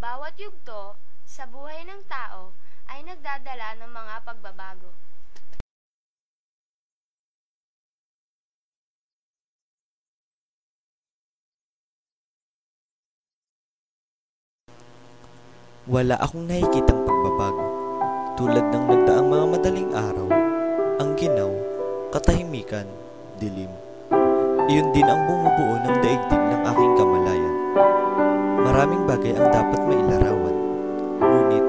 Bawat yugto sa buhay ng tao ay nagdadala ng mga pagbabago. Wala akong nakikitang pagbabago. Tulad ng nagdaang mga madaling araw, ang ginaw, katahimikan, dilim. Iyon din ang bumubuo ng daigdig ng aking kamalayan. Maraming bagay ang dapat mailarawan. Ngunit,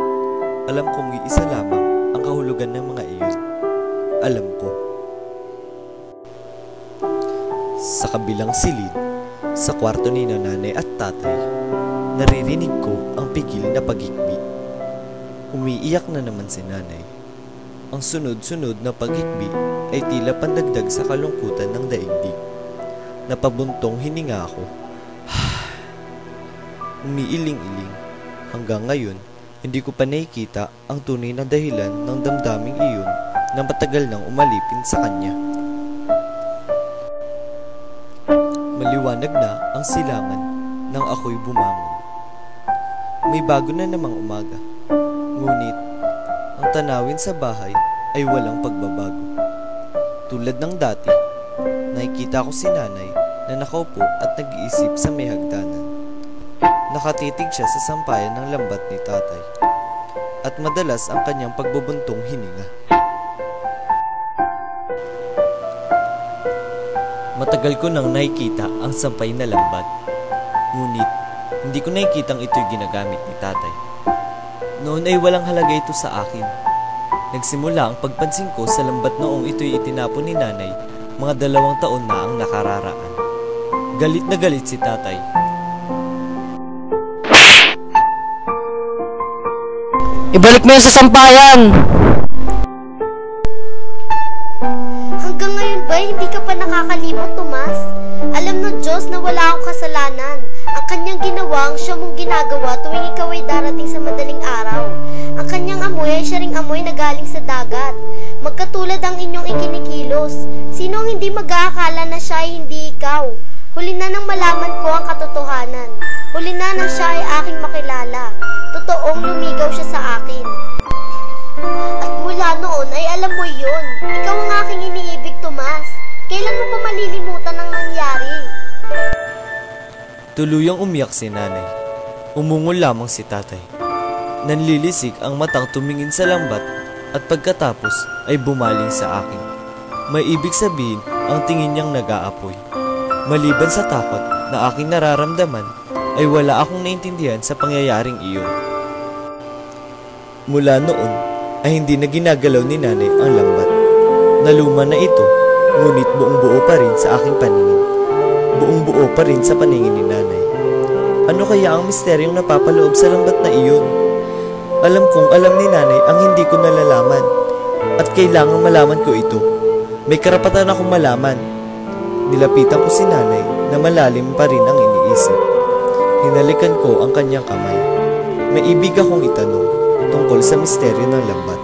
alam kong iisa lamang ang kahulugan ng mga iyon. Alam ko. Sa kabilang silid, sa kwarto ni nanay at tatay, naririnig ko ang pigil na paghikbi. Umiiyak na naman si nanay. Ang sunod-sunod na paghikbi ay tila pandagdag sa kalungkutan ng daigdig. Napabuntong hininga ako. Umiiling-iling. Hanggang ngayon, hindi ko pa nakikita ang tunay na dahilan ng damdaming iyon na matagal nang umalipin sa kanya. Maliwanag na ang silangan nang ako'y bumangon. May bago na namang umaga. Ngunit, ang tanawin sa bahay ay walang pagbabago. Tulad ng dati, nakikita ko si nanay na nakaupo at nag-iisip sa may hagdanan. Nakatitig siya sa sampayan ng lambat ni tatay at madalas ang kanyang pagbubuntong hininga. Matagal ko nang nakikita ang sampay na lambat. Ngunit, hindi ko nakikitang ito'y ginagamit ni tatay. Noon ay walang halaga ito sa akin. Nagsimula ang pagpansin ko sa lambat noong ito'y itinapon ni nanay mga 2 taon na ang nakararaan. Galit na galit si tatay. Ibalik mo yun sa sampayan! Hanggang ngayon ba hindi ka pa nakakalimot, Tomas? Alam ng Diyos na wala akong kasalanan. Ang kanyang ginawa ang siya mong ginagawa tuwing ikaw ay darating sa madaling araw. Ang kanyang amoy ay siya ring amoy na galing sa dagat. Magkatulad ang inyong ikinikilos. Sino ang hindi mag-aakala na siya ay hindi ikaw? Huli na nang malaman ko ang katotohanan. Huli na nang siya ay aking makilala. Totoong lumigaw siya sa akin. At mula noon ay alam mo yun. Ikaw ang aking iniibig, Tomas. Kailan mo pa malilimutan ang nangyari? Tuluyang umiyak si nanay. Umungol lamang si tatay. Nanlilisik ang matang tumingin sa lambat at pagkatapos ay bumaling sa akin. May ibig sabihin ang tingin niyang nag-aapoy. Maliban sa takot na aking nararamdaman, ay wala akong naintindihan sa pangyayaring iyon. Mula noon ay hindi na ginagalaw ni nanay ang lambat. Naluma na ito, ngunit buong buo pa rin sa aking paningin. Buong buo pa rin sa paningin ni nanay. Ano kaya ang misteryong napapaloob sa lambat na iyon? Alam kong alam ni nanay ang hindi ko nalalaman. At kailangang malaman ko ito. May karapatan akong malaman. Nilapitan ko si nanay na malalim pa rin ang iniisip. Hinalikan ko ang kanyang kamay. May ibig akong itanong tungkol sa misteryo ng lambat.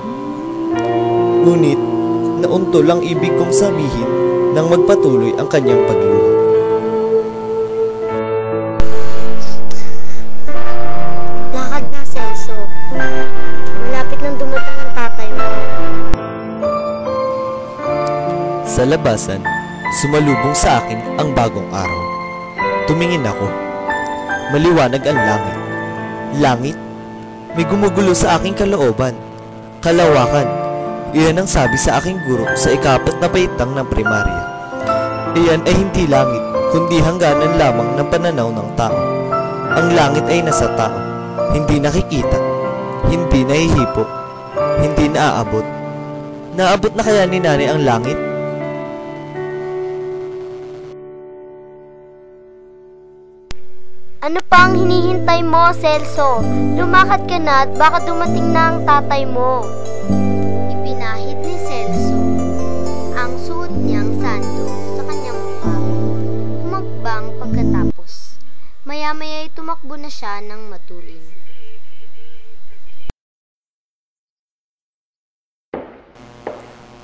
Ngunit, nauntol ang ibig kong sabihin nang magpatuloy ang kanyang pagluha. Lakad na, Celso. Malapit nang dumating ang tatay mo. Sa labasan, sumalubong sa akin ang bagong araw. Tumingin ako. Maliwanag ang langit. Langit? May gumugulo sa aking kalooban. Kalawakan. Iyan ang sabi sa aking guro sa ika-4 na paitang ng primarya. Iyan ay hindi langit, kundi hangganan lamang ng pananaw ng tao. Ang langit ay nasa tao. Hindi nakikita. Hindi nahihipok. Hindi naaabot. Naabot na kaya ni nanay ang langit? Ano pa ang hinihintay mo, Celso? Lumakad ka na at baka dumating na ang tatay mo. Ipinahid ni Celso ang suot niyang sando sa kanyang mukha. Humagbang pagkatapos. Maya-maya ay tumakbo na siya ng matulin.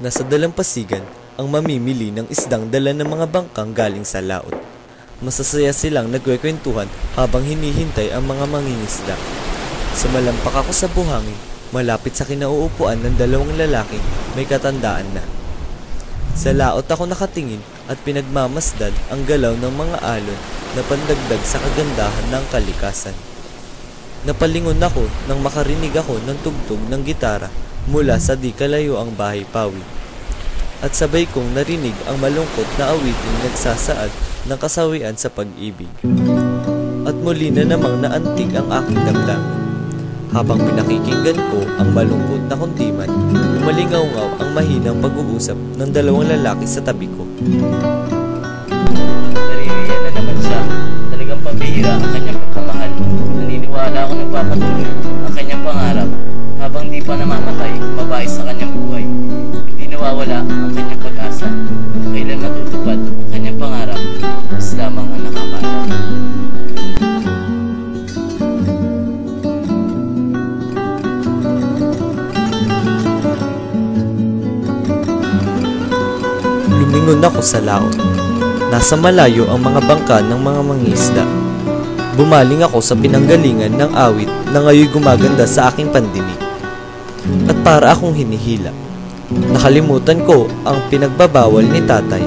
Nasa dalampasigan ang mamimili ng isdang dala ng mga bangkang galing sa laot. Masasaya silang nagkwekwentuhan habang hinihintay ang mga mangingisda. Sumalampak ako sa buhangin, malapit sa kinauupuan ng dalawang lalaking may katandaan na. Sa laot ako nakatingin at pinagmamasdan ang galaw ng mga alon na pandagdag sa kagandahan ng kalikasan. Napalingon ako nang makarinig ako ng tugtog ng gitara mula sa di kalayo ang bahay pawi. At sabay kong narinig ang malungkot na awiting nagsasaad ng kasawian sa pag-ibig. At muli na namang naantig ang aking damdamin. Habang pinakikinggan ko ang malungkot na kuntiman, umalingaw-ngaw ang mahinang pag-uusap ng dalawang lalaki sa tabi ko. Naririyan na naman siya. Talagang pambihira ang kanyang pagmamahal. Naniniwala ako nagpapatuloy ang kanyang pangarap habang di pa namamatay, mabayos sa kanyang buhay. Hindi nawawala ang kanyang pag-asa. Kailan matutupad ang kanyang pangarap, Diyos lamang ang nakakaalam. Lumingon ako sa laot. Nasa malayo ang mga bangka ng mga mangingisda. Bumaling ako sa pinanggalingan ng awit na ngayon gumaganda sa aking pandinig. At para akong hinihila, nakalimutan ko ang pinagbabawal ni tatay.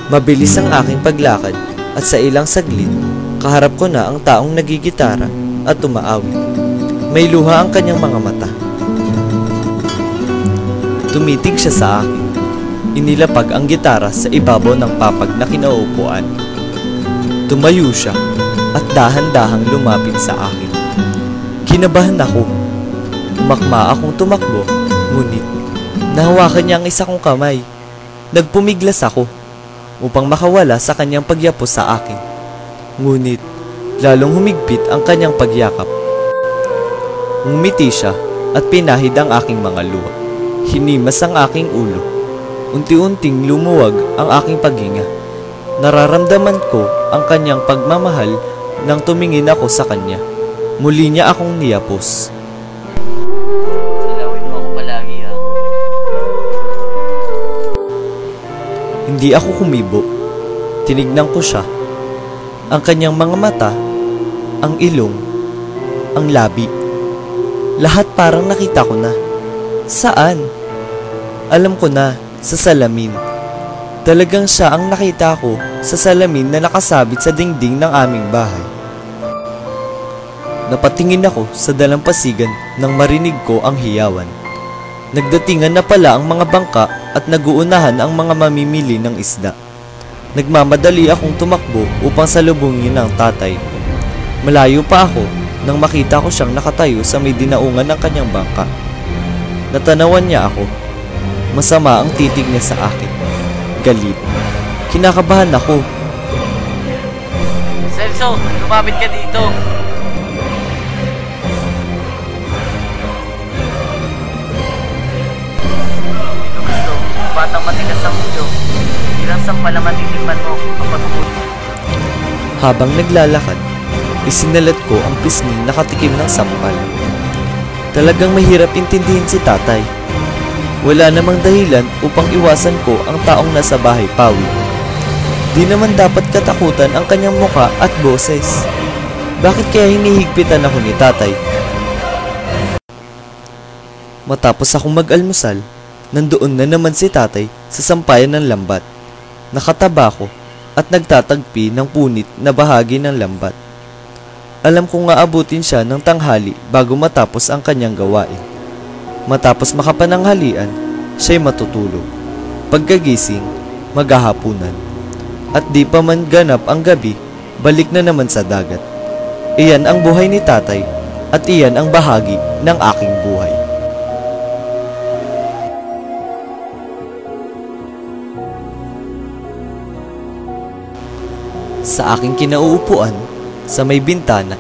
Mabilis ang aking paglakad at sa ilang saglit, kaharap ko na ang taong nagigitara at umaawit. May luha ang kanyang mga mata. Tumitig siya sa akin. Inilapag ang gitara sa ibabaw ng papag na kinauupuan. Tumayo siya at dahan-dahang lumapit sa akin. Kinabahan ako. Umakma akong tumakbo, ngunit nahawakan niya ang isa kong kamay. Nagpumiglas ako upang makawala sa kanyang pagyapos sa akin. Ngunit lalong humigpit ang kanyang pagyakap. Ngumiti siya at pinahid ang aking mga luha. Hinimas ang aking ulo. Unti-unting lumuwag ang aking paghinga. Nararamdaman ko ang kanyang pagmamahal nang tumingin ako sa kanya. Muli niya akong niyapos. Salawin mo ako palagi, ha? Hindi ako kumibo. Tinignan ko siya. Ang kanyang mga mata, ang ilong, ang labi. Lahat parang nakita ko na. Saan? Alam ko na. Sa salamin. Talagang siya ang nakita ko sa salamin na nakasabit sa dingding ng aming bahay. Napatingin ako sa dalampasigan nang marinig ko ang hiyawan. Nagdatingan na pala ang mga bangka at naguunahan ang mga mamimili ng isda. Nagmamadali akong tumakbo upang salubungin ang tatay. Malayo pa ako nang makita ko siyang nakatayo sa may dinaungan ng kanyang bangka. Natanawan niya ako. Masama ang titig niya sa akin. Galit. Kinakabahan ako. Celso, lumapit ka dito. Dito gusto, batang matigas ang ulo. Ilang sampal ang matitikman mo ang pagkukulit. Habang naglalakad, isinalat ko ang pisngi nakatikim ng sampal. Talagang mahirap intindihin si tatay. Wala namang dahilan upang iwasan ko ang taong nasa bahay pawi. Di naman dapat katakutan ang kanyang muka at boses. Bakit kaya hinihigpitan ako ni tatay? Matapos akong mag-almusal, nandoon na naman si tatay sa sampayan ng lambat. Nakataba ko at nagtatagpi ng punit na bahagi ng lambat. Alam kong aabutin siya ng tanghali bago matapos ang kanyang gawain. Matapos makapananghalian, siya'y matutulog. Pagkagising, maghahapunan. At di pa man ganap ang gabi, balik na naman sa dagat. Iyan ang buhay ni tatay at iyan ang bahagi ng aking buhay. Sa aking kinauupuan, sa may bintana,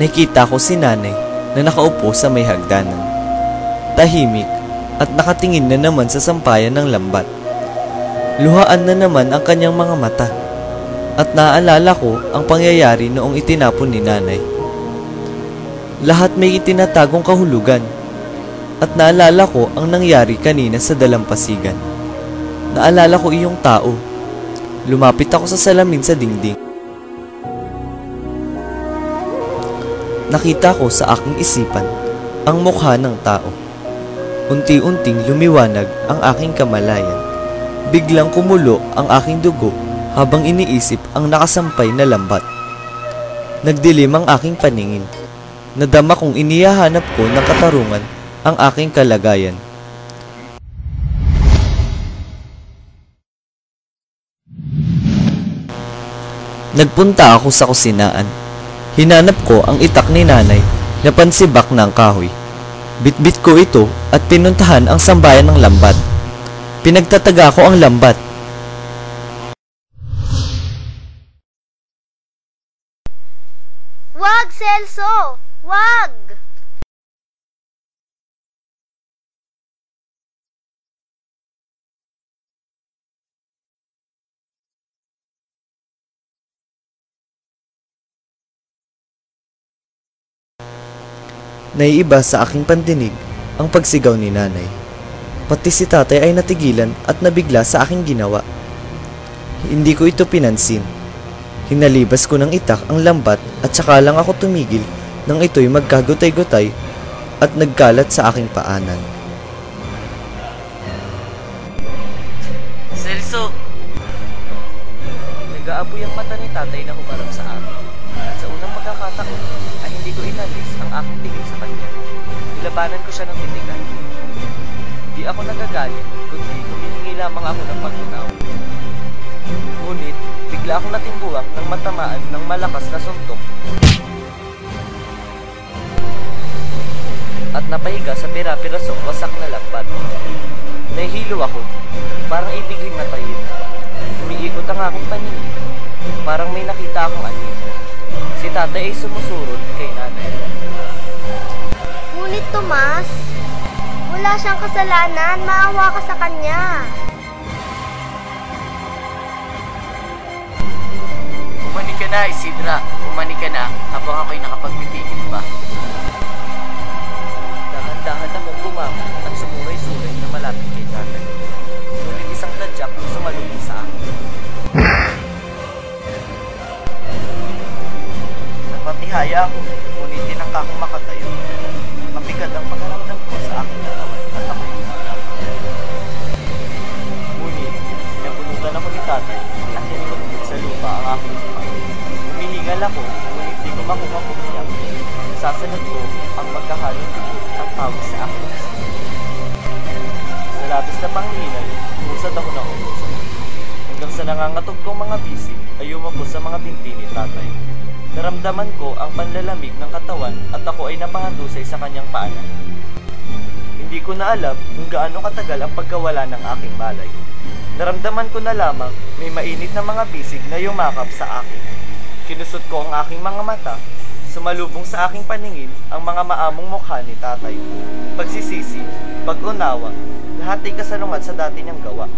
nakita ko si nanay na nakaupo sa may hagdanan. Tahimik at nakatingin na naman sa sampayan ng lambat. Luhaan na naman ang kanyang mga mata at naaalala ko ang pangyayari noong itinapon ni nanay. Lahat may itinatagong kahulugan at naalala ko ang nangyari kanina sa dalampasigan. Naalala ko iyong tao. Lumapit ako sa salamin sa dingding. nakita ko sa aking isipan ang mukha ng tao. Unti-unting lumiwanag ang aking kamalayan. Biglang kumulo ang aking dugo habang iniisip ang nakasampay na lambat. Nagdilim ang aking paningin. Nadama kong inihahanap ko ng katarungan ang aking kalagayan. Nagpunta ako sa kusinaan. Hinanap ko ang itak ni nanay na pansibak ng kahoy. Bitbit ko ito at pinuntahan ang sambayan ng lambat. Pinagtataga ko ang lambat. Wag, Celso! Wag! Naiiba sa aking pandinig ang pagsigaw ni nanay. Pati si tatay ay natigilan at nabigla sa aking ginawa. Hindi ko ito pinansin. Hinalibas ko ng itak ang lambat at saka lang ako tumigil nang ito'y magkagutay-gutay at nagkalat sa aking paanan. Celso! Nag-aapoy ang mata ni tatay na humarap sa akin. At sa unang pagkakataon ay hindi ko inalis ang aking tingin sa kanya. Nilabanan ko siya ng titigan. Hindi ako nagagalit, kundi humihingi lamang ako ng pag-unaw. Ngunit, bigla akong natimbuwang ng matamaan ng malakas na suntok. At napahiga sa pira-pirasong wasak na lambat. Nahihilo ako, parang ibig himatayin. Umiikot ang aking paningin, parang may nakita akong anino. Si tatay ay sumusurod kay nanay. Ngunit Tomas, wala siyang kasalanan. Maawa ka sa kanya. Umani ka na, Isidra. Umani ka na habang ako'y nakapagpipigil pa. Dahan-dahan akong bumangon at sumuray-suray na malapit kay tatay. Ngunit isang tadyak ang sumalubong sa akin. Napatihaya ako, ngunit tinangka akong makatayo. Mabigat ang pagkaramdam ko sa aking katawan at ako'y umarap. Ngunit, sinabunutan ako ni tatay at nilipagpit sa lupa ang aking mukha. Humihingal ako, ngunit di ko makuha kumiyak. Sasanod ko ang magkahalong dugo at pawis sa aking isip. Sa labis na panghinay, umusad ako ng umusad. Hanggang sa nangangatog kong mga bisig ay umapos sa mga binti ni tatay. Naramdaman ko ang panlalamig ng katawan at ako ay napahandusay sa kanyang paanan. Hindi ko na alam kung gaano katagal ang pagkawala ng aking malay. Naramdaman ko na lamang may mainit na mga bisig na yumakap sa akin. Kinusot ko ang aking mga mata, sumalubong sa aking paningin ang mga maamong mukha ni tatay. Pagsisisi, pag-unawa, lahat ay kasalungat sa dati niyang gawa.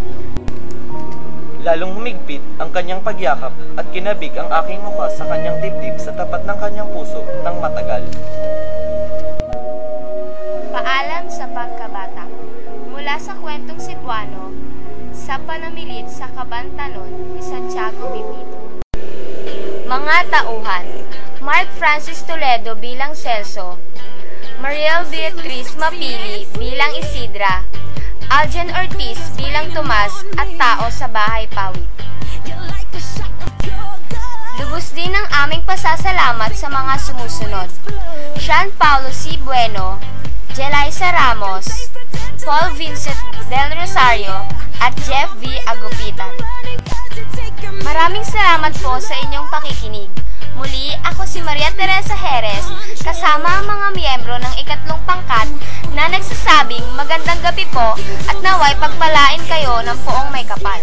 Lalong humigpit ang kanyang pagyakap at kinabig ang aking mukha sa kanyang dibdib sa tapat ng kanyang puso ng matagal. Paalam sa pagkabata. Mula sa kwentong Cebuano, sa panamilit sa Kabantanon ni Santiago Pipito. Mga tauhan: Mark Francis Toledo bilang Celso, Mariel Beatriz Mapili bilang Isidra, Aljen Ortiz bilang Tomas at tao sa Bahay Pawid. Lubos din ang aming pasasalamat sa mga sumusunod: Sean Paulo C. Bueno, Jelaisa Ramos, Paul Vincent Del Rosario at Jeff V. Agupitan. Maraming salamat po sa inyong pakikinig. Muli, ako si Maria Teresa Jerez, kasama ang mga miyembro ng ikatlong pangkat na nagsasabing magandang gabi po at naway pagpalain kayo ng poong may kapal.